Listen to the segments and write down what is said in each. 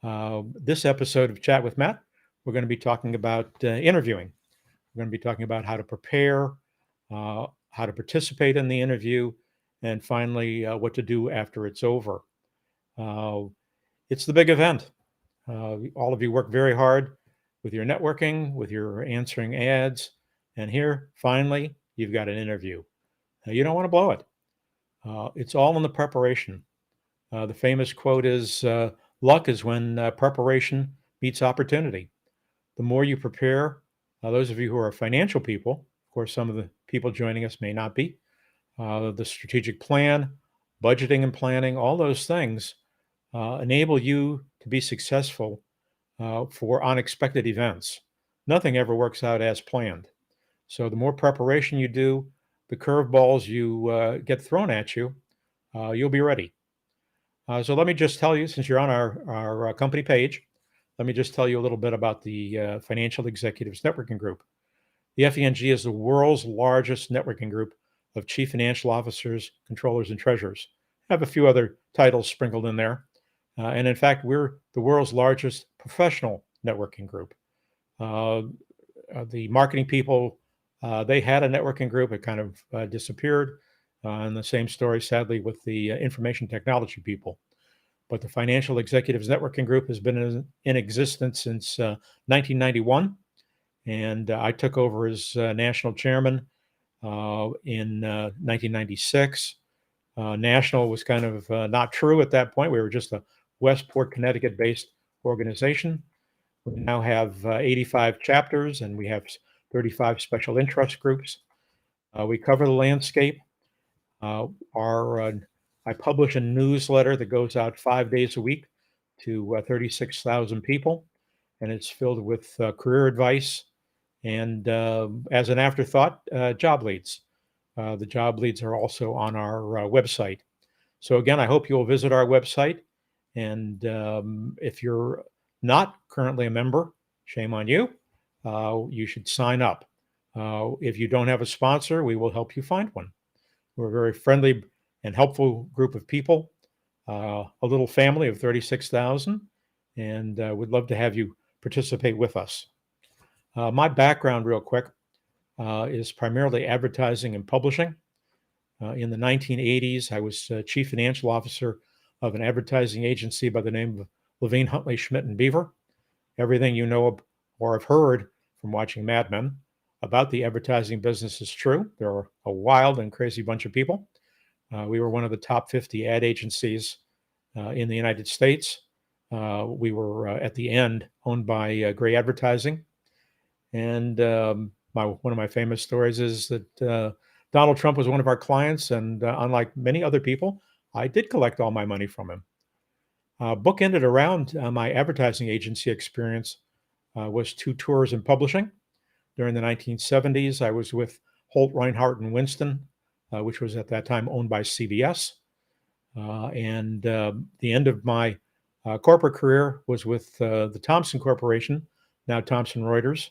This episode of Chat with Matt, we're going to be talking about interviewing. We're going to be talking about how to prepare, how to participate in the interview, and finally, what to do after it's over. Uh, it's the big event. All of you work very hard with your networking, with your answering ads, and here, finally, you've got an interview. You don't want to blow it. It's all in the preparation. The famous quote is luck is when preparation meets opportunity. The more you prepare, those of you who are financial people, of course, some of the people joining us may not be, the strategic plan, budgeting and planning, all those things enable you to be successful for unexpected events. Nothing ever works out as planned. So the more preparation you do, the curveballs you get thrown at you, you'll be ready. So let me just tell you, since you're on our company page, let me just tell you a little bit about the Financial Executives Networking Group. The FENG is the world's largest networking group of chief financial officers, controllers, and treasurers. I have a few other titles sprinkled in there. And in fact, we're the world's largest professional networking group. Uh, the marketing people, they had a networking group. It kind of disappeared. And the same story, sadly, with the information technology people. But the Financial Executives Networking Group has been in existence since 1991. And I took over as national chairman in 1996. National was kind of not true at that point. We were just a Westport, Connecticut based organization. We now have 85 chapters and we have 35 special interest groups. We cover the landscape. Our I publish a newsletter that goes out 5 days a week to 36,000 people, and it's filled with career advice and, as an afterthought, job leads. The job leads are also on our website. So again, I hope you'll visit our website. And if you're not currently a member, shame on you. You should sign up. If you don't have a sponsor, we will help you find one. We're a very friendly and helpful group of people, a little family of 36,000, and would love to have you participate with us. My background, real quick, is primarily advertising and publishing. In the 1980s, I was chief financial officer of an advertising agency by the name of Levine, Huntley, Schmidt, and Beaver. Everything you know or have heard from watching Mad Men about the advertising business is true. They're a wild and crazy bunch of people. We were one of the top 50 ad agencies in the United States. We were at the end owned by Gray Advertising. And one of my famous stories is that Donald Trump was one of our clients. And unlike many other people, I did collect all my money from him. Bookended around my advertising agency experience was 2 tours in publishing. During the 1970s, I was with Holt, Reinhardt, and Winston, which was at that time owned by CBS. And the end of my corporate career was with the Thomson Corporation, now Thomson Reuters.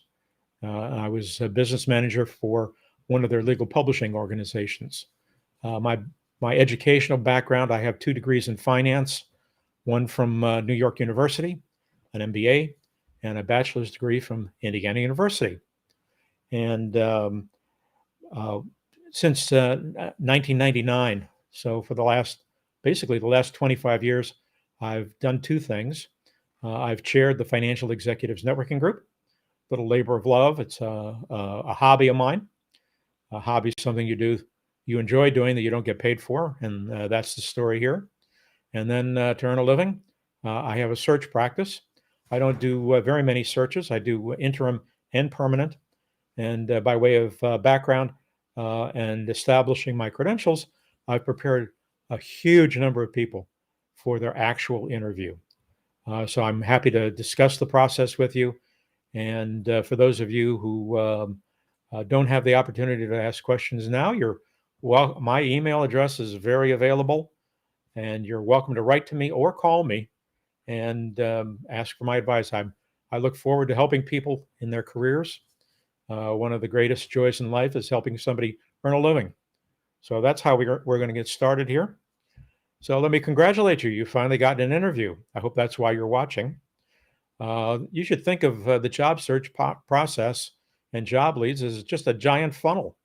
I was a business manager for one of their legal publishing organizations. My educational background, I have 2 degrees in finance, one from New York University, an MBA, and a bachelor's degree from Indiana University. And since 1999, so for basically the last 25 years, I've done 2 things. I've chaired the Financial Executives Networking Group, little labor of love. It's a hobby of mine. A hobby is something you enjoy doing that you don't get paid for, and that's the story here. And then to earn a living, I have a search practice. I don't do very many searches. I do interim and permanent. And by way of background and establishing my credentials, I've prepared a huge number of people for their actual interview. So I'm happy to discuss the process with you. And for those of you who don't have the opportunity to ask questions now, my email address is very available, and you're welcome to write to me or call me and ask for my advice. I look forward to helping people in their careers. One of the greatest joys in life is helping somebody earn a living. So that's how we're going to get started here. So let me congratulate you. You finally got an interview. I hope that's why you're watching. You should think of the job search process and job leads as just a giant funnel.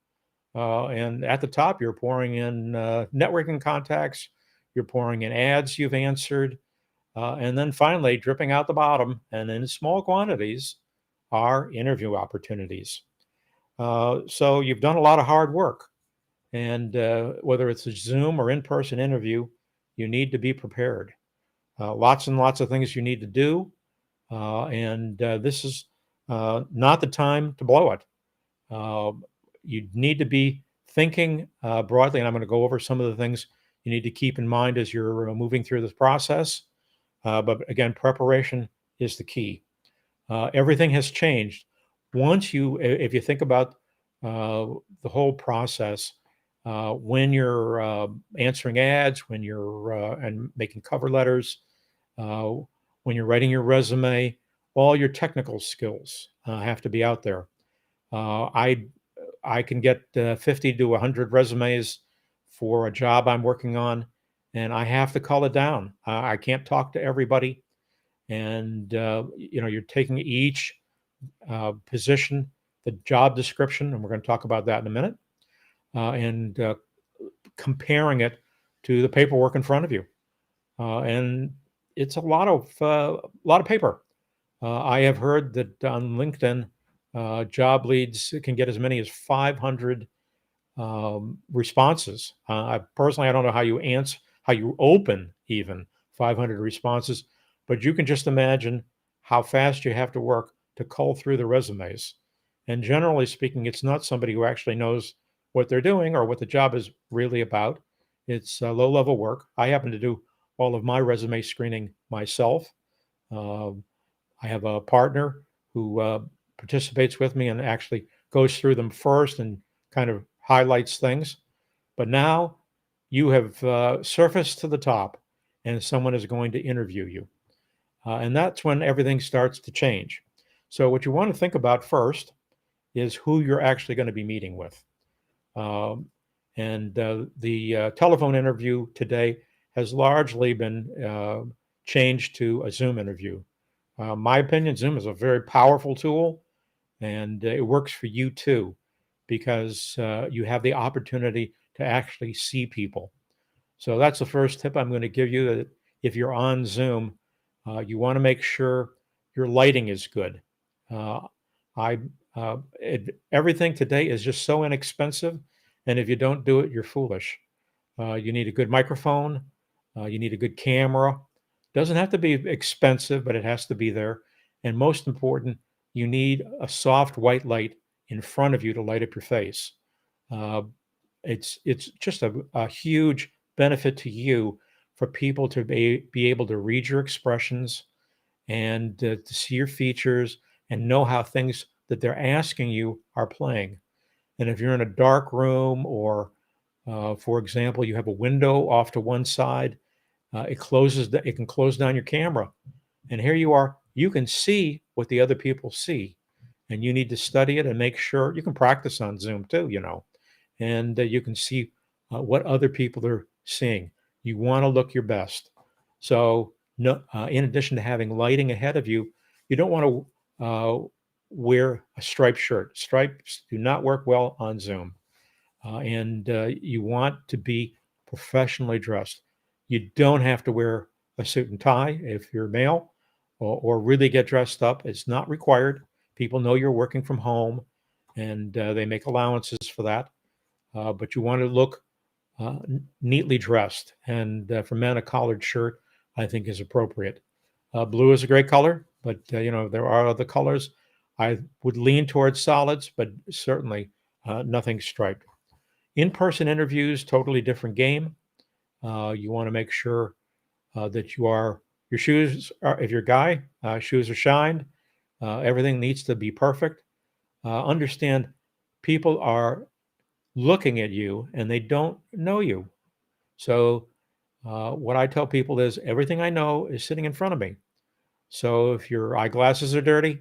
And at the top, you're pouring in networking contacts, you're pouring in ads you've answered, and then finally, dripping out the bottom and in small quantities are interview opportunities. So you've done a lot of hard work. And whether it's a Zoom or in person interview, you need to be prepared. Lots and lots of things you need to do. And this is not the time to blow it. Uh, you need to be thinking broadly, and I'm going to go over some of the things you need to keep in mind as you're moving through this process. But again, preparation is the key. Everything has changed. If you think about the whole process, when you're answering ads, when you're and making cover letters, uh, when you're writing your resume, all your technical skills have to be out there. Uh, I I can get 50 to 100 resumes for a job I'm working on, and I have to cull it down. I can't talk to everybody, and you're taking each position, the job description, and we're going to talk about that in a minute, and comparing it to the paperwork in front of you. And it's a lot of paper. I have heard that on LinkedIn, job leads can get as many as 500 responses. I don't know how you open even 500 responses, but you can just imagine how fast you have to work to cull through the resumes. And generally speaking, it's not somebody who actually knows what they're doing or what the job is really about. It's low level work. I happen to do all of my resume screening myself. Uh, I have a partner who participates with me and actually goes through them first and kind of highlights things. But now you have surfaced to the top, and someone is going to interview you. And that's when everything starts to change. So, what you want to think about first is who you're actually going to be meeting with. Um, and the telephone interview today has largely been changed to a Zoom interview. My opinion, Zoom is a very powerful tool, and it works for you too, because you have the opportunity to actually see people. So that's the first tip I'm going to give you. That if you're on Zoom, you want to make sure your lighting is good. Uh, I Everything today is just so inexpensive, and if you don't do it, you're foolish. You need a good microphone. You need a good camera. Doesn't have to be expensive, but it has to be there. And most important, you need a soft white light in front of you to light up your face. Uh, it's just a huge benefit to you for people to be able to read your expressions and to see your features and know how things that they're asking you are playing. And if you're in a dark room or, for example, you have a window off to one side, it can close down your camera. And here you are, you can see what the other people see. And you need to study it and make sure you can practice on Zoom too, and you can see what other people are seeing. You want to look your best. So, no, in addition to having lighting ahead of you, you don't want to wear a striped shirt. Stripes do not work well on Zoom. And you want to be professionally dressed. You don't have to wear a suit and tie if you're male, or really get dressed up. It's not required. People know you're working from home, and they make allowances for that. But you want to look neatly dressed. And for men, a collared shirt, I think, is appropriate. Blue is a great color, but there are other colors. I would lean towards solids, but certainly nothing striped. In-person interviews, totally different game. You want to make sure that your shoes are, if you're a guy, shoes are shined. Everything needs to be perfect. Understand people are looking at you and they don't know you. So, what I tell people is everything I know is sitting in front of me. So, if your eyeglasses are dirty,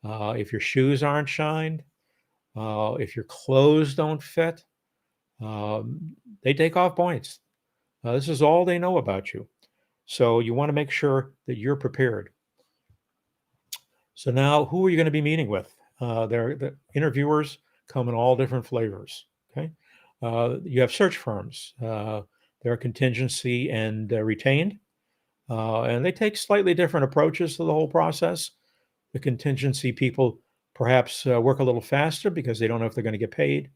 if your shoes aren't shined, if your clothes don't fit, they take off points. This is all they know about you. So you want to make sure that you're prepared. So now, who are you going to be meeting with? The interviewers come in all different flavors. Okay, you have search firms. There are contingency and retained, and they take slightly different approaches to the whole process. The contingency people perhaps work a little faster because they don't know if they're going to get paid.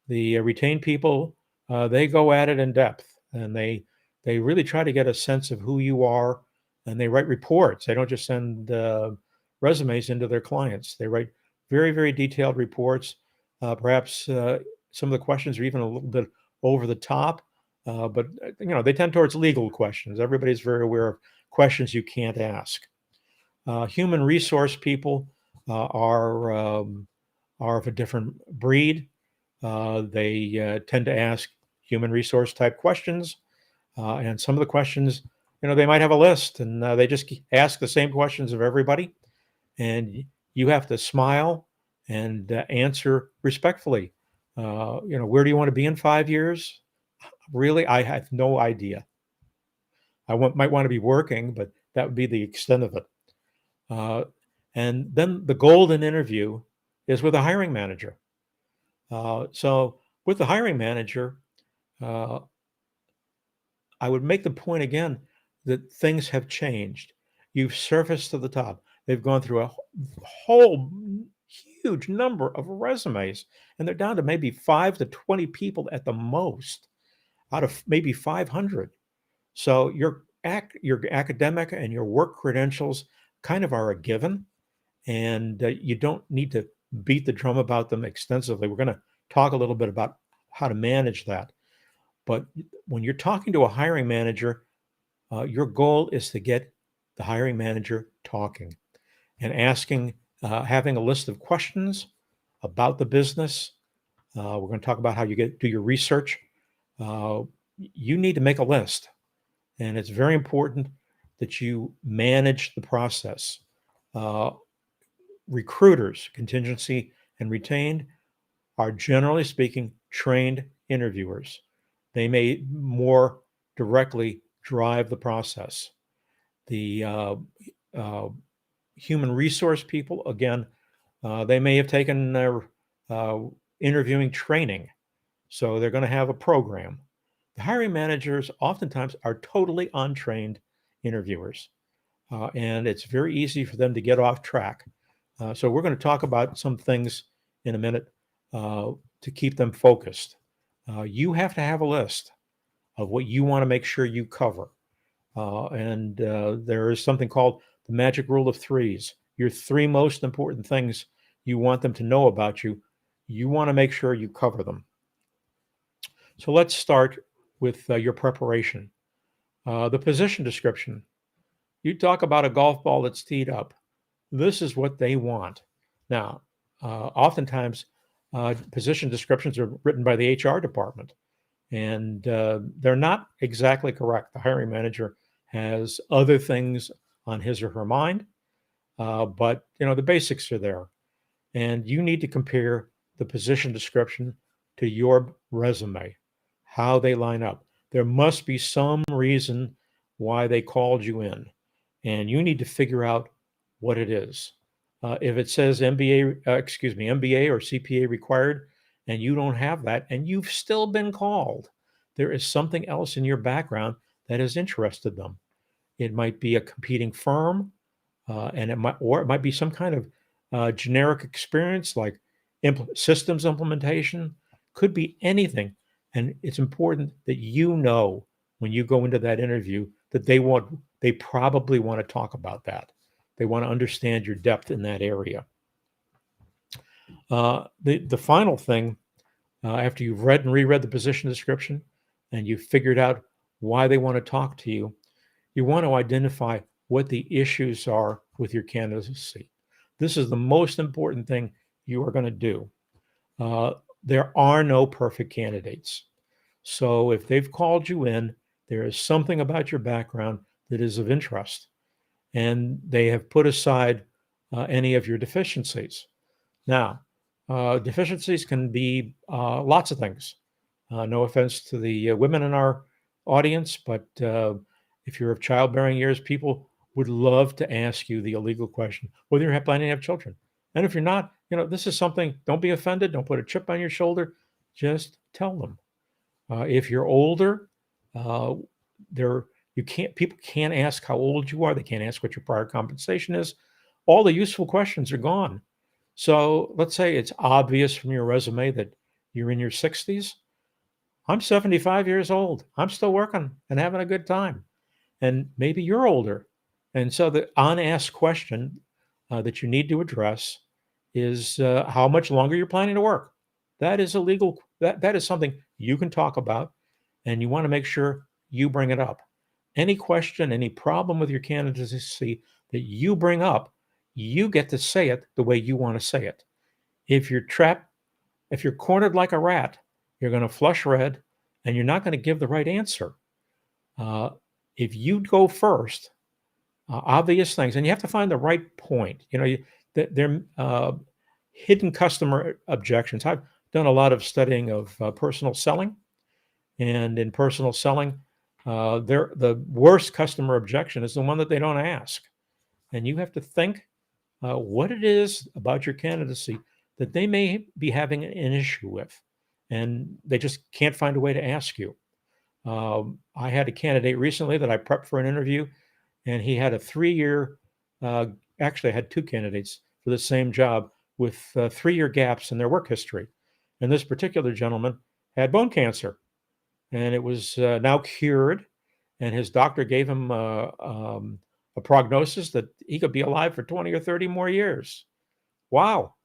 The retained people, they go at it in depth, and they really try to get a sense of who you are, and they write reports. They don't just send resumes into their clients. They write very, very detailed reports. Perhaps some of the questions are even a little bit over the top, but they tend towards legal questions. Everybody's very aware of questions you can't ask. Human resource people are of a different breed. They tend to ask human resource type questions, and some of the questions, they might have a list, and they just ask the same questions of everybody, and you have to smile and answer respectfully. Where do you want to be in 5 years? Really, I have no idea. Might want to be working, but that would be the extent of it. And then the golden interview is with a hiring manager. So with the hiring manager, uh, I would make the point again that things have changed. You've surfaced to the top. They've gone through a whole huge number of resumes, and they're down to maybe 5 to 20 people at the most out of maybe 500. So your academic and your work credentials kind of are a given, and you don't need to beat the drum about them extensively. We're going to talk a little bit about how to manage that. But when you're talking to a hiring manager, your goal is to get the hiring manager talking and asking, having a list of questions about the business. We're going to talk about how you do your research. You need to make a list, and it's very important that you manage the process. Recruiters, contingency and retained, are generally speaking trained interviewers. They may more directly drive the process. The human resource people, again, they may have taken their interviewing training, so they're going to have a program. The hiring managers oftentimes are totally untrained interviewers, and it's very easy for them to get off track. So we're going to talk about some things in a minute to keep them focused. You have to have a list of what you want to make sure you cover. And there is something called the magic rule of threes. Your three most important things you want them to know about you. You want to make sure you cover them. So let's start with your preparation. The position description. You talk about a golf ball that's teed up. This is what they want. Now, oftentimes, position descriptions are written by the HR department, and they're not exactly correct. The hiring manager has other things on his or her mind, but the basics are there, and you need to compare the position description to your resume, how they line up. There must be some reason why they called you in, and you need to figure out what it is. If it says MBA or CPA required, and you don't have that, and you've still been called, there is something else in your background that has interested them. It might be a competing firm, and it might be some kind of generic experience like systems implementation. Could be anything, and it's important that when you go into that interview that they probably want to talk about that. They want to understand your depth in that area. The final thing, after you've read and reread the position description and you've figured out why they want to talk to you, you want to identify what the issues are with your candidacy. This is the most important thing you are going to do. There are no perfect candidates. So if they've called you in, there is something about your background that is of interest, and they have put aside any of your deficiencies. Now, deficiencies can be lots of things. No offense to the women in our audience, but if you're of childbearing years, people would love to ask you the illegal question whether you're planning to have children. And if you're not, this is something. Don't be offended. Don't put a chip on your shoulder. Just tell them. If you're older, uh, there you can't. People can't ask how old you are. They can't ask what your prior compensation is. All the useful questions are gone. So let's say it's obvious from your resume that you're in your 60s. I'm 75 years old. I'm still working and having a good time. And maybe you're older. And so the unasked question that you need to address is how much longer you're planning to work. That is illegal. That is something you can talk about, and you want to make sure you bring it up. Any question, any problem with your candidacy that you bring up, you get to say it the way you want to say it. If you're trapped, if you're cornered like a rat, you're going to flush red, and you're not going to give the right answer. If you go first, obvious things, and you have to find the right point. They're hidden customer objections. I've done a lot of studying of personal selling, and in personal selling, the worst customer objection is the one that they don't ask, and you have to think what it is about your candidacy that they may be having an issue with, and they just can't find a way to ask you. I had a candidate recently that I prepped for an interview, and he had a 3-year, actually, I had two candidates for the same job with 3-year gaps in their work history. And this particular gentleman had bone cancer, and it was now cured. And his doctor gave him a prognosis that he could be alive for 20 or 30 more years. Wow.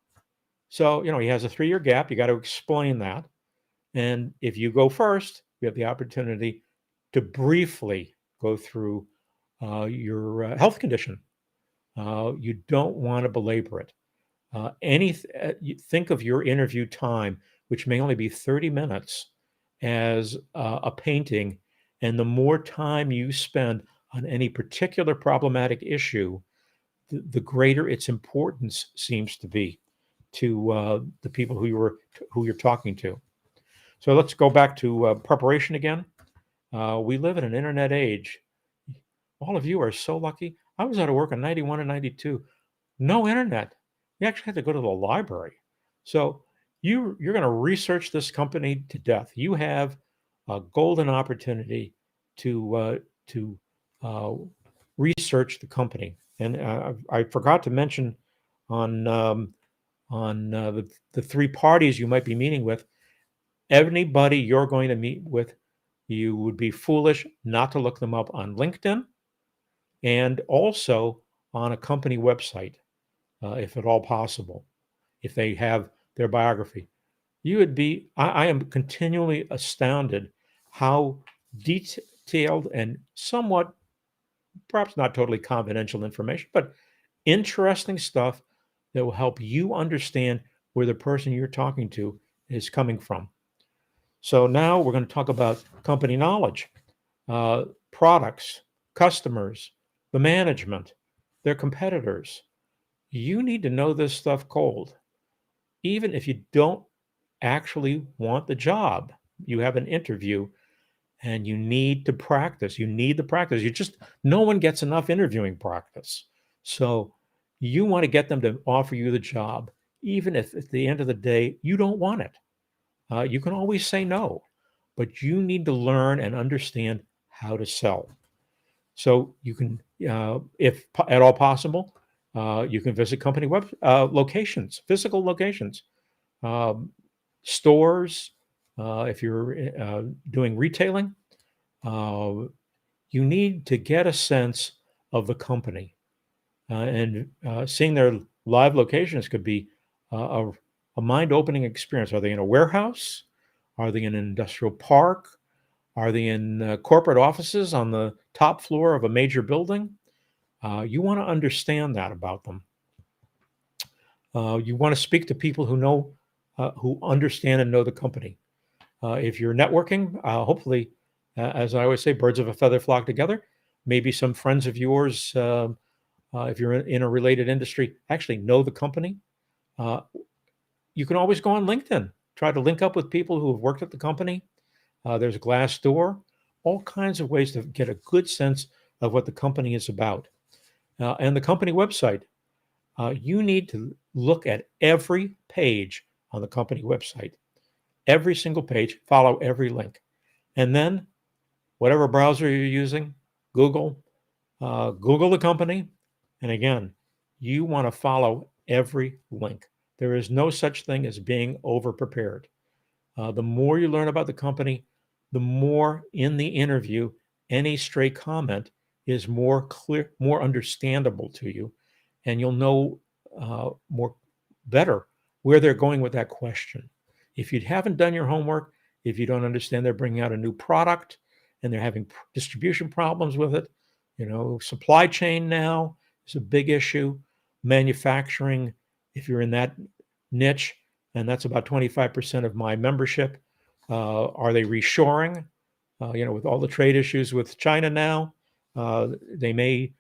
So, he has a 3-year gap. You got to explain that. And if you go first, you have the opportunity to briefly go through your health condition. You don't want to belabor it. You think of your interview time, which may only be 30 minutes, as a painting. And the more time you spend on any particular problematic issue, the greater its importance seems to be to the people who you're talking to. So let's go back to preparation again. We live in an internet age. All of you are so lucky. I was out of work in 91 and 92. No internet. You actually had to go to the library. So you're going to research this company to death. You have a golden opportunity to research the company. And I forgot to mention on the three parties you might be meeting with. Anybody you're going to meet with, you would be foolish not to look them up on LinkedIn and also on a company website, if at all possible, if they have their biography. I am continually astounded how detailed and somewhat, perhaps not totally confidential information, but interesting stuff that will help you understand where the person you're talking to is coming from. So now we're going to talk about company knowledge, products, customers, the management, their competitors. You need to know this stuff cold. Even if you don't actually want the job, you have an interview and you need to practice. You need the practice. No one gets enough interviewing practice. So you want to get them to offer you the job, even if at the end of the day, you don't want it. You can always say no, but you need to learn and understand how to sell. So you can, if at all possible, you can visit company locations, physical locations, stores. If you're doing retailing, you need to get a sense of the company, and seeing their live locations could be a mind-opening experience. Are they in a warehouse? Are they in an industrial park? Are they in corporate offices on the top floor of a major building? You want to understand that about them. You want to speak to people who understand and know the company. If you're networking, hopefully, as I always say, birds of a feather flock together. Maybe some friends of yours, if you're in a related industry, actually know the company. You can always go on LinkedIn, try to link up with people who have worked at the company. There's Glassdoor, all kinds of ways to get a good sense of what the company is about. And the company website, you need to look at every page on the company website, every single page, follow every link. And then whatever browser you're using, Google, Google the company. And again, you want to follow every link. There is no such thing as being over prepared. The more you learn about the company, the more in the interview, any stray comment is more clear, more understandable to you, and you'll know more better where they're going with that question. If you haven't done your homework, if you don't understand they're bringing out a new product and they're having distribution problems with it, supply chain now is a big issue. Manufacturing, if you're in that niche, and that's about 25% of my membership. Are they reshoring? With all the trade issues with China now, they may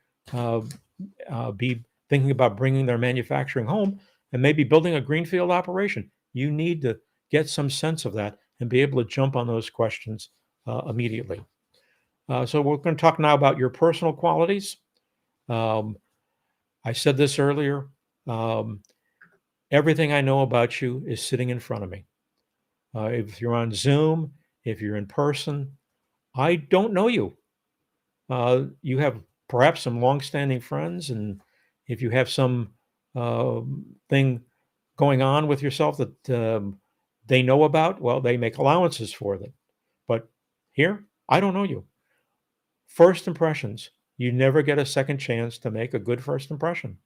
be thinking about bringing their manufacturing home and maybe building a greenfield operation. You need to get some sense of that and be able to jump on those questions immediately. So we're going to talk now about your personal qualities. I said this earlier. Everything I know about you is sitting in front of me. If you're on Zoom, if you're in person, I don't know you. You have perhaps some longstanding friends, and if you have some thing going on with yourself that they know about, well, they make allowances for that. But here, I don't know you. First impressions. You never get a second chance to make a good first impression.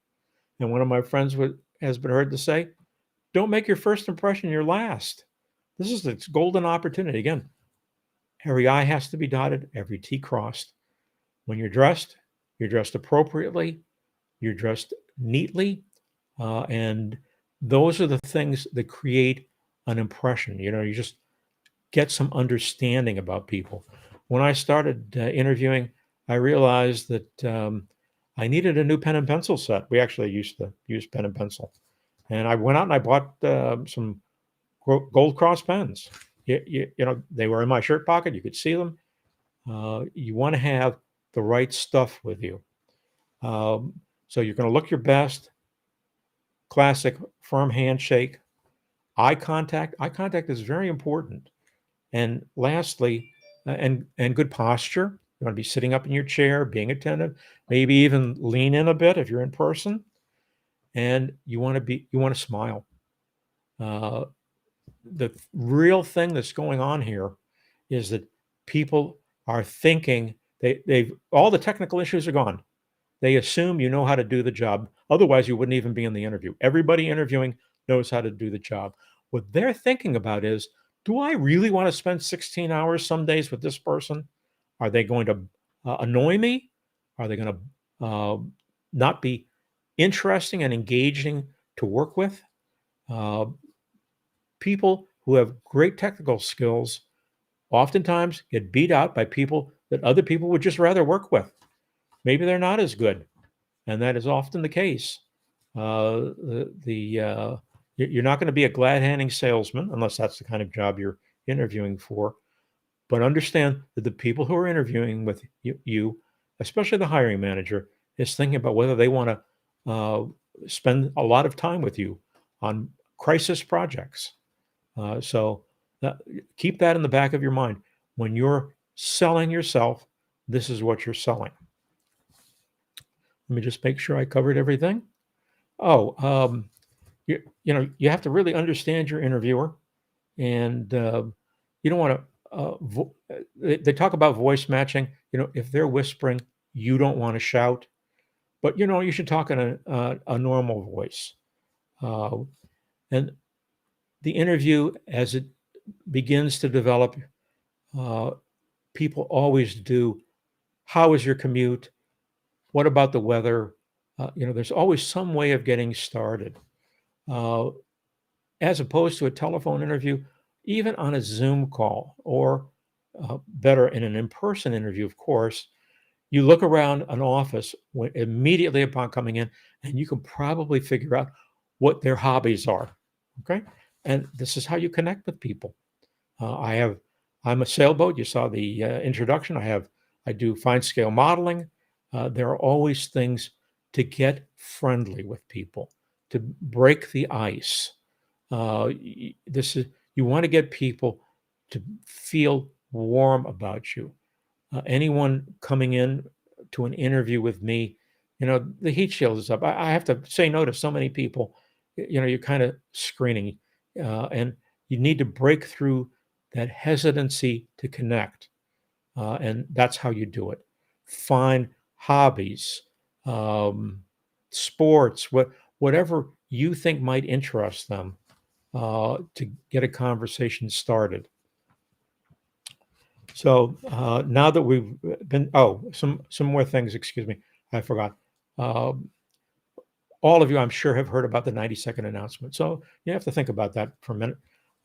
And one of my friends has been heard to say, don't make your first impression your last. This is its golden opportunity. Again, every I has to be dotted, every T crossed. When you're dressed appropriately, you're dressed neatly, and those are the things that create an impression. You just get some understanding about people. When I started interviewing, I realized that I needed a new pen and pencil set. We actually used to use pen and pencil. And I went out and I bought some Gold Cross pens. They were in my shirt pocket. You could see them. You want to have the right stuff with you. So you're going to look your best. Classic firm handshake. Eye contact. Eye contact is very important. And lastly, and good posture. You want to be sitting up in your chair, being attentive, maybe even lean in a bit if you're in person. And you want to smile. The real thing that's going on here is that people are thinking they've all the technical issues are gone. They assume you know how to do the job. Otherwise, you wouldn't even be in the interview. Everybody interviewing knows how to do the job. What they're thinking about is, do I really want to spend 16 hours some days with this person? Are they going to annoy me? Are they going to not be interesting and engaging to work with? People who have great technical skills oftentimes get beat out by people that other people would just rather work with. Maybe they're not as good, and that is often the case. You're not going to be a glad-handing salesman unless that's the kind of job you're interviewing for. But understand that the people who are interviewing with you, especially the hiring manager, is thinking about whether they want to spend a lot of time with you on crisis projects. So keep that in the back of your mind. When you're selling yourself, this is what you're selling. Let me just make sure I covered everything. You have to really understand your interviewer, and you don't want to. They talk about voice matching. If they're whispering, you don't want to shout, but you should talk in a normal voice. And the interview, as it begins to develop, people always do. How is your commute? What about the weather? There's always some way of getting started. As opposed to a telephone interview, even on a Zoom call, or better in an in-person interview, of course, you look around an office immediately upon coming in, and you can probably figure out what their hobbies are. Okay. And this is how you connect with people. I I'm a sailboat. You saw the introduction. I do fine scale modeling. There are always things to get friendly with people, to break the ice. This is You want to get people to feel warm about you. Anyone coming in to an interview with me, the heat shield is up. I have to say no to so many people. You're kind of screening, and you need to break through that hesitancy to connect, and that's how you do it. Find hobbies, um, sports, whatever you think might interest them, to get a conversation started. So now that we've been, some more things. Excuse me, I forgot. Um, all of you, I'm sure, have heard about the 90-second announcement. So you have to think about that for a minute.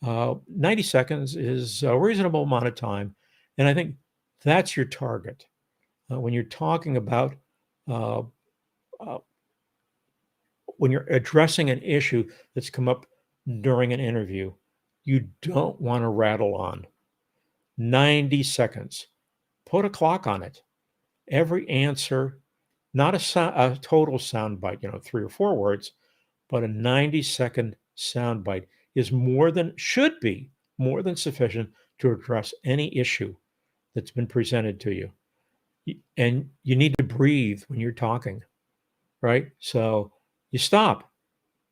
90 seconds is a reasonable amount of time, and I think that's your target when you're talking about uh, uh, when you're addressing an issue that's come up during an interview. You don't want to rattle on. 90 seconds. Put a clock on it. Every answer, not a total sound bite, 3 or 4 words, but a 90-second sound bite should be more than sufficient to address any issue that's been presented to you. And you need to breathe when you're talking, right? So you stop.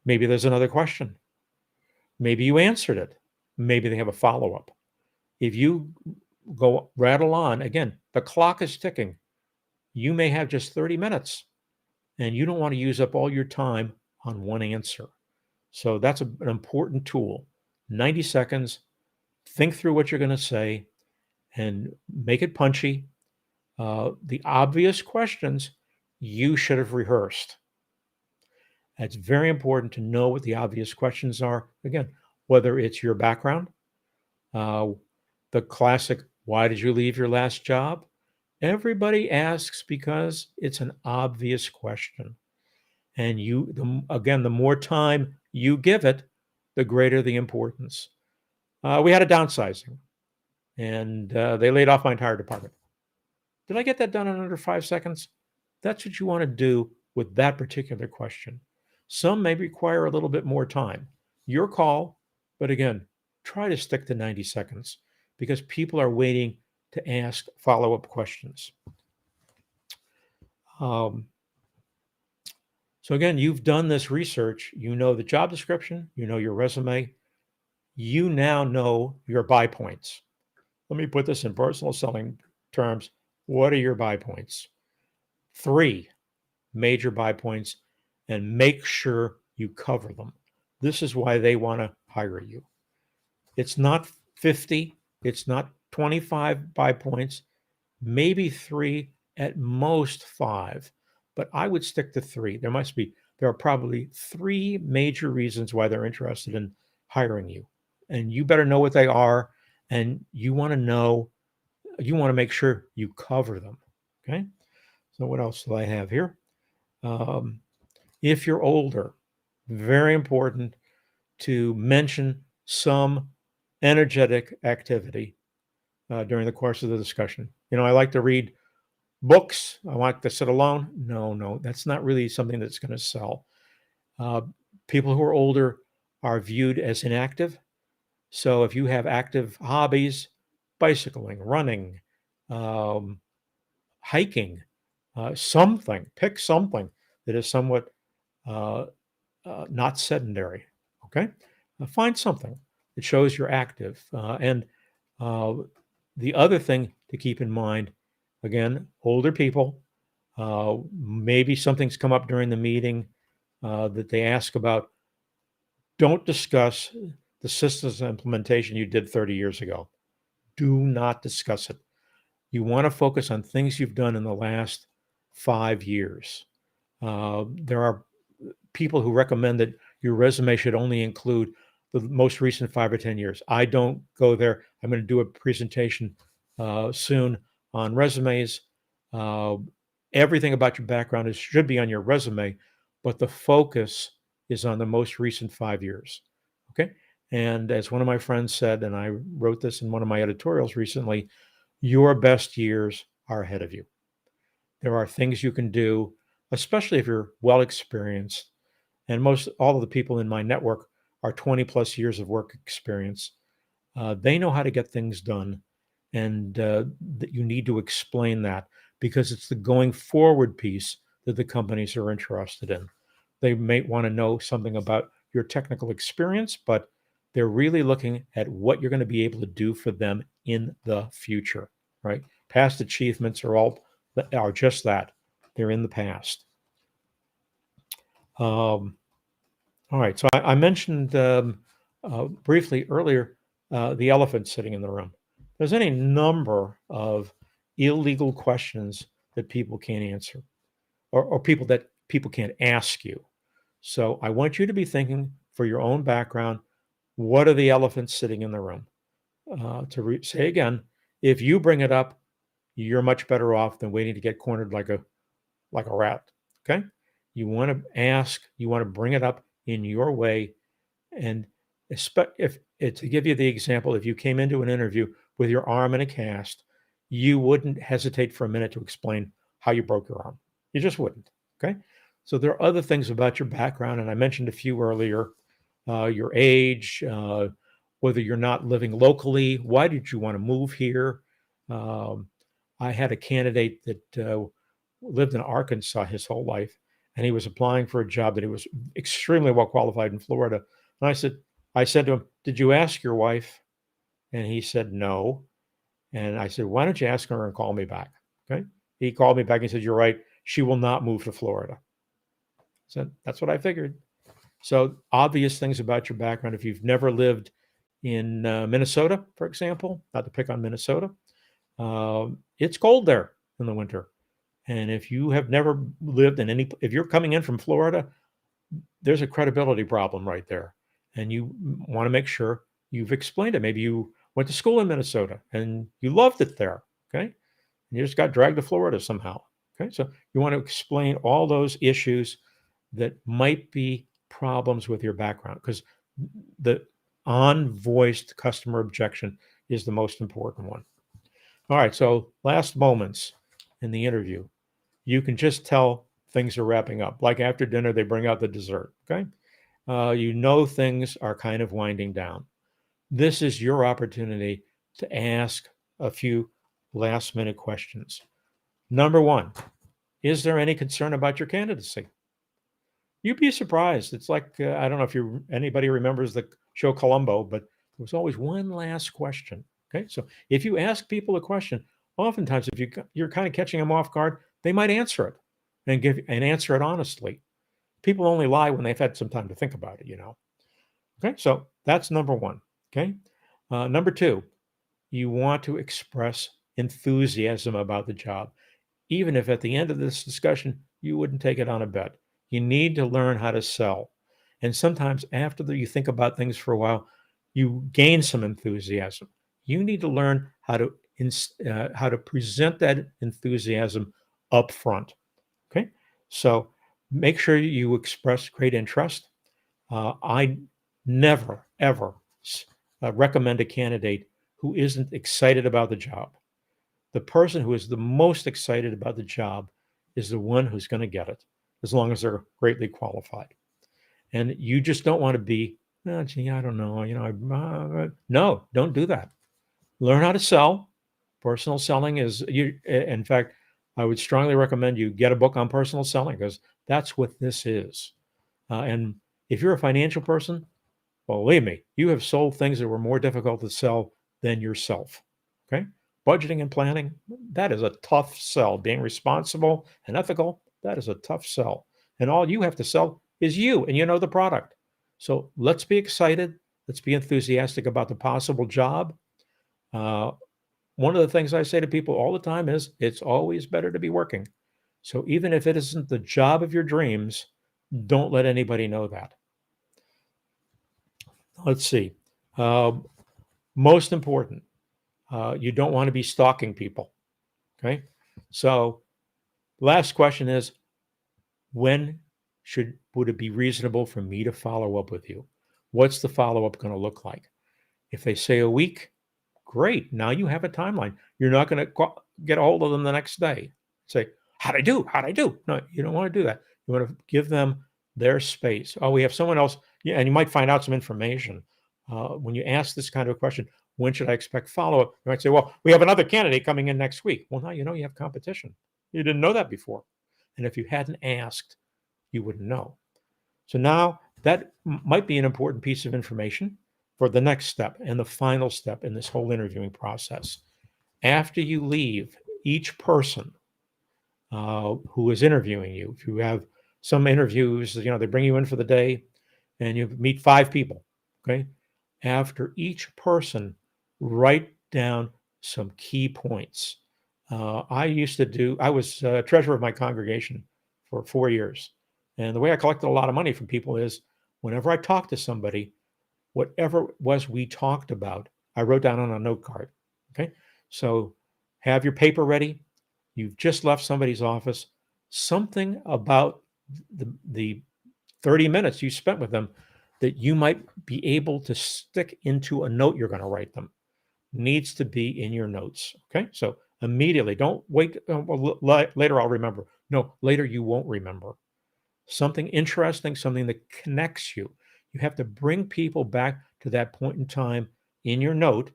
Maybe there's another question. Maybe you answered it. Maybe they have a follow up. If you go rattle on, again, the clock is ticking. You may have just 30 minutes and you don't want to use up all your time on one answer. So that's an important tool. 90 seconds, think through what you're going to say and make it punchy. The obvious questions you should have rehearsed. It's very important to know what the obvious questions are. Again, whether it's your background, uh, the classic, why did you leave your last job? Everybody asks because it's an obvious question. And again, the more time you give it, the greater the importance. We had a downsizing and they laid off my entire department. Did I get that done in under 5 seconds? That's what you want to do with that particular question. Some may require a little bit more time. Your call, but again, try to stick to 90 seconds because people are waiting to ask follow up questions. Um, so, again, you've done this research. You know the job description, you know your resume, you now know your buy points. Let me put this in personal selling terms. What are your buy points? 3 major buy points, and make sure you cover them. This is why they want to hire you. It's not 50, it's not 25 buy points, maybe 3, at most 5, but I would stick to 3. There are probably 3 major reasons why they're interested in hiring you. And you better know what they are, and you want to make sure you cover them. Okay. So what else do I have here? If you're older, very important to mention some energetic activity during the course of the discussion. I like to read books. I like to sit alone. No, that's not really something that's going to sell. Uh, People who are older are viewed as inactive. So if you have active hobbies, bicycling, running, um, hiking, pick something that is somewhat uh, not sedentary. Okay. Find something that shows you're active. And the other thing to keep in mind, again, older people, maybe something's come up during the meeting that they ask about. Don't discuss the systems implementation you did 30 years ago. Do not discuss it. You want to focus on things you've done in the last 5 years. There are people who recommend that your resume should only include the most recent 5 or 10 years. I don't go there. I'm going to do a presentation soon on resumes. Uh, Everything about your background should be on your resume, but the focus is on the most recent 5 years. Okay. And as one of my friends said, and I wrote this in one of my editorials recently, your best years are ahead of you. There are things you can do, especially if you're well experienced. And most all of the people in my network are 20 plus years of work experience. They know how to get things done, and that you need to explain that because it's the going forward piece that the companies are interested in. They may want to know something about your technical experience, but they're really looking at what you're going to be able to do for them in the future, right? Past achievements are just that. They're in the past. Um, all right. So I mentioned briefly earlier the elephant sitting in the room. There's any number of illegal questions that people can't answer, or people that people can't ask you. So I want you to be thinking for your own background, what are the elephants sitting in the room? Say again, if you bring it up, you're much better off than waiting to get cornered like a rat. Okay. You want to ask, you want to bring it up in your way. And if to give you the example, if you came into an interview with your arm in a cast, you wouldn't hesitate for a minute to explain how you broke your arm. You just wouldn't. Okay. So there are other things about your background, and I mentioned a few earlier. Your age, whether you're not living locally, why did you want to move here? Um, I had a candidate that lived in Arkansas his whole life, and he was applying for a job that he was extremely well qualified in Florida. And I said to him, "Did you ask your wife?" And he said, "No." And I said, "Why don't you ask her and call me back?" Okay. He called me back and said, "You're right. She will not move to Florida." So that's what I figured. So obvious things about your background. If you've never lived in Minnesota, for example, not to pick on Minnesota, it's cold there in the winter. And if you have never lived in if you're coming in from Florida, there's a credibility problem right there. And you want to make sure you've explained it. Maybe you went to school in Minnesota and you loved it there. Okay. And you just got dragged to Florida somehow. Okay. So you want to explain all those issues that might be problems with your background because the unvoiced customer objection is the most important one. All right. So last moments in the interview, you can just tell things are wrapping up. Like after dinner, they bring out the dessert. Okay. You know things are kind of winding down. This is your opportunity to ask a few last minute questions. Number one, is there any concern about your candidacy? You'd be surprised. It's like I don't know if anybody remembers the show Columbo, but there was always one last question. Okay, so if you ask people a question, oftentimes if you're kind of catching them off guard, they might answer it and answer it honestly. People only lie when they've had some time to think about it. Okay, so that's number one. Okay, number two, you want to express enthusiasm about the job, even if at the end of this discussion you wouldn't take it on a bet. You need to learn how to sell. And sometimes after you think about things for a while, you gain some enthusiasm. You need to learn how to present that enthusiasm up front. Okay, so make sure you express great interest. I never ever recommend a candidate who isn't excited about the job. The person who is the most excited about the job is the one who's going to get it, as long as they're greatly qualified. And you just don't want to be, oh, gee, I don't know, no, don't do that. Learn how to sell. Personal selling is you. In fact, I would strongly recommend you get a book on personal selling because that's what this is. And if you're a financial person, believe me, you have sold things that were more difficult to sell than yourself. Okay. Budgeting and planning, that is a tough sell. Being responsible and ethical, that is a tough sell. And all you have to sell is you and you know the product. So let's be excited. Let's be enthusiastic about the possible job. Uh, One of the things I say to people all the time is it's always better to be working. So even if it isn't the job of your dreams, don't let anybody know that. Let's see. Um, Most important, you don't want to be stalking people. Okay. So, last question is when would it be reasonable for me to follow up with you? What's the follow-up going to look like? If they say a week, great. Now you have a timeline. You're not going to get a hold of them the next day. Say, how'd I do? How'd I do? No, you don't want to do that. You want to give them their space. Oh, we have someone else. Yeah, and you might find out some information. When you ask this kind of a question, when should I expect follow-up? You might say, well, we have another candidate coming in next week. Well, now you know you have competition. You didn't know that before. And if you hadn't asked, you wouldn't know. So now that might be an important piece of information for the next step and the final step in this whole interviewing process. After you leave, each person who is interviewing you, if you have some interviews, they bring you in for the day and you meet 5 people, okay? After each person, write down some key points. I was treasurer of my congregation for 4 years. And the way I collected a lot of money from people is whenever I talked to somebody, whatever it was we talked about, I wrote down on a note card. Okay. So have your paper ready. You've just left somebody's office. Something about the 30 minutes you spent with them that you might be able to stick into a note you're going to write them needs to be in your notes. Okay. So immediately, don't wait. Later I'll remember. No, later you won't remember. Something interesting, something that connects you. You have to bring people back to that point in time in your note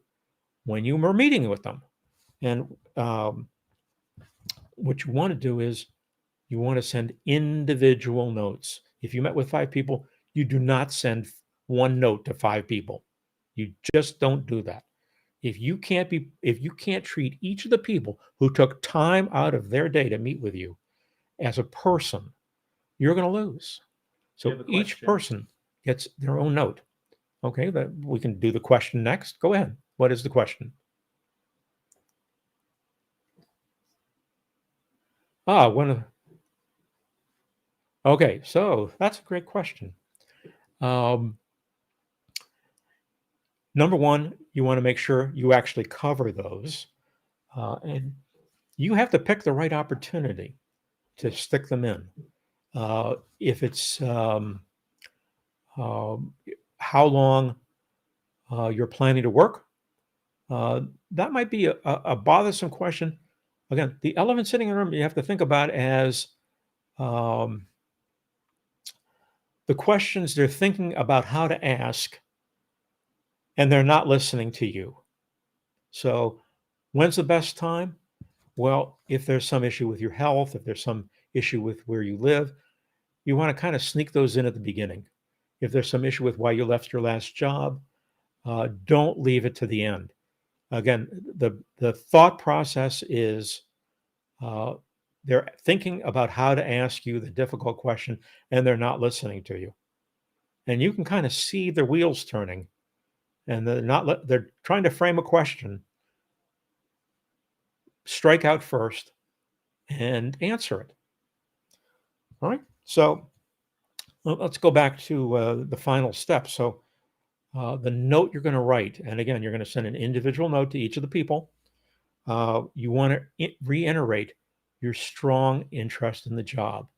when you were meeting with them. And what you want to do is you want to send individual notes. If you met with 5 people, you do not send one note to 5 people. You just don't do that. If you can't treat each of the people who took time out of their day to meet with you as a person, you're going to lose. So each person gets their own note. Okay, we can do the question next. Go ahead. What is the question? Okay, so that's a great question. Number one, you want to make sure you actually cover those. And you have to pick the right opportunity to stick them in. If it's how long you're planning to work, that might be a bothersome question. Again, the elephant sitting in the room, you have to think about as the questions they're thinking about how to ask, and they're not listening to you. So, when's the best time? Well, if there's some issue with your health, if there's some issue with where you live, you want to kind of sneak those in at the beginning. If there's some issue with why you left your last job, don't leave it to the end. Again, the thought process is they're thinking about how to ask you the difficult question, and they're not listening to you. And you can kind of see their wheels turning, and they're trying to frame a question. Strike out first and answer it. All right. So let's go back to the final step. So the note you're going to write, and again, you're going to send an individual note to each of the people. You want to reiterate your strong interest in the job.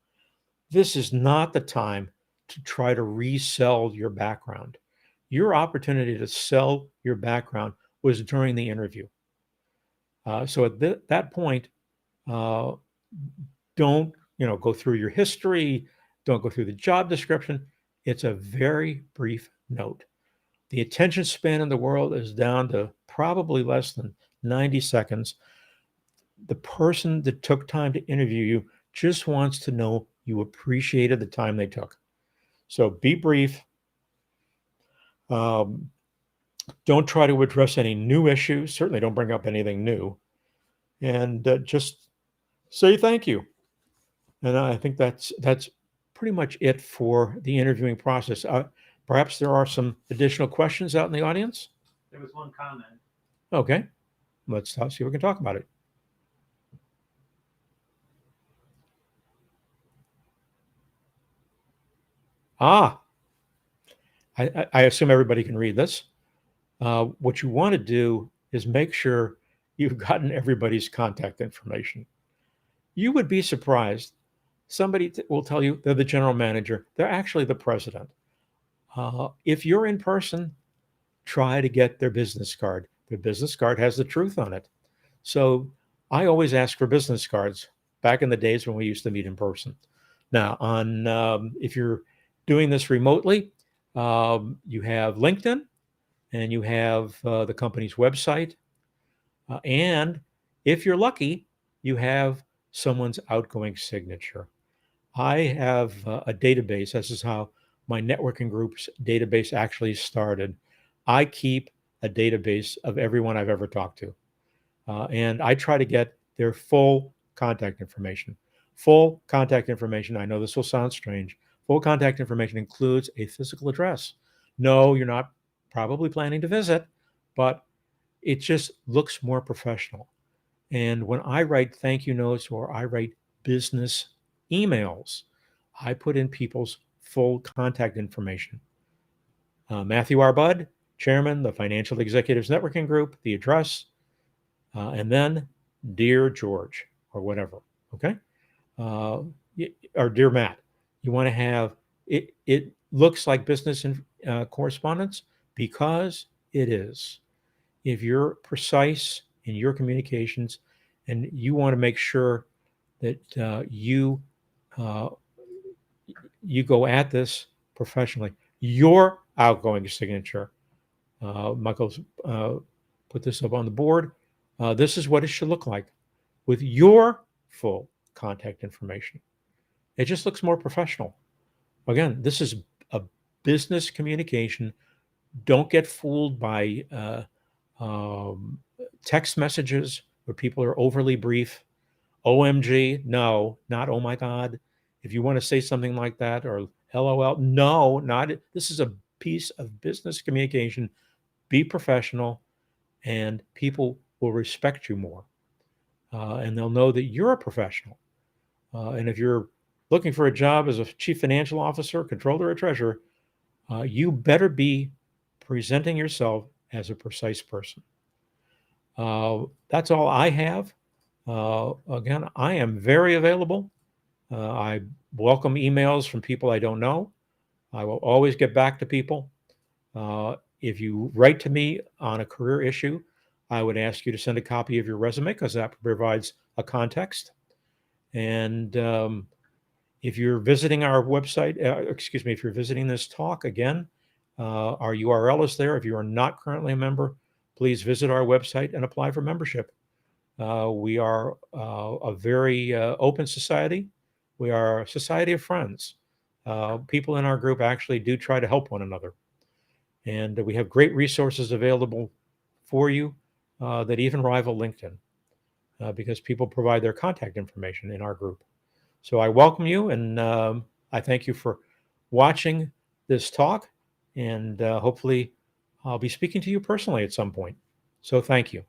This is not the time to try to resell your background. Your opportunity to sell your background was during the interview. So at that point, don't go through your history. Don't go through the job description. It's a very brief note. The attention span in the world is down to probably less than 90 seconds. The person that took time to interview you just wants to know you appreciated the time they took. So be brief. Don't try to address any new issues. Certainly don't bring up anything new. And just say thank you. And I think that's pretty much it for the interviewing process. Perhaps there are some additional questions out in the audience? There was one comment. Okay. Let's see if we can talk about it. I assume everybody can read this. What you want to do is make sure you've gotten everybody's contact information. You would be surprised. Somebody will tell you they're the general manager. They're actually the president. If you're in person, try to get their business card. Their business card has the truth on it. So I always ask for business cards back in the days when we used to meet in person. Now, on if you're doing this remotely, you have LinkedIn and you have the company's website. And if you're lucky, you have someone's outgoing signature. I have a database. This is how my networking group's database actually started. I keep a database of everyone I've ever talked to. And I try to get their full contact information. Full contact information. I know this will sound strange. Full contact information includes a physical address. No, you're not probably planning to visit, but it just looks more professional. And when I write thank you notes or I write business emails, I put in people's full contact information. Matthew R. Budd, Chairman, the Financial Executives Networking Group, the address, and then Dear George or whatever. Okay. Uh, or Dear Matt. You want to have it. It looks like business correspondence because it is. If you're precise in your communications and you want to make sure that uh, you go at this professionally, your outgoing signature, Michael's put this up on the board. This is what it should look like with your full contact information. It just looks more professional. Again, this is a business communication. Don't get fooled by um, text messages where people are overly brief. OMG, no, not oh my God. If you want to say something like that or LOL, no, not it. This is a piece of business communication. Be professional, and people will respect you more. And they'll know that you're a professional. And if you're looking for a job as a chief financial officer, controller, or treasurer, you better be presenting yourself as a precise person. That's all I have. Again, I am very available. I welcome emails from people I don't know. I will always get back to people. If you write to me on a career issue, I would ask you to send a copy of your resume because that provides a context. And if you're visiting our website, if you're visiting this talk again, our URL is there. If you are not currently a member, please visit our website and apply for membership. We are a very open society. We are a society of friends. People in our group actually do try to help one another. And we have great resources available for you that even rival LinkedIn because people provide their contact information in our group. So I welcome you and I thank you for watching this talk. And hopefully, I'll be speaking to you personally at some point. So thank you.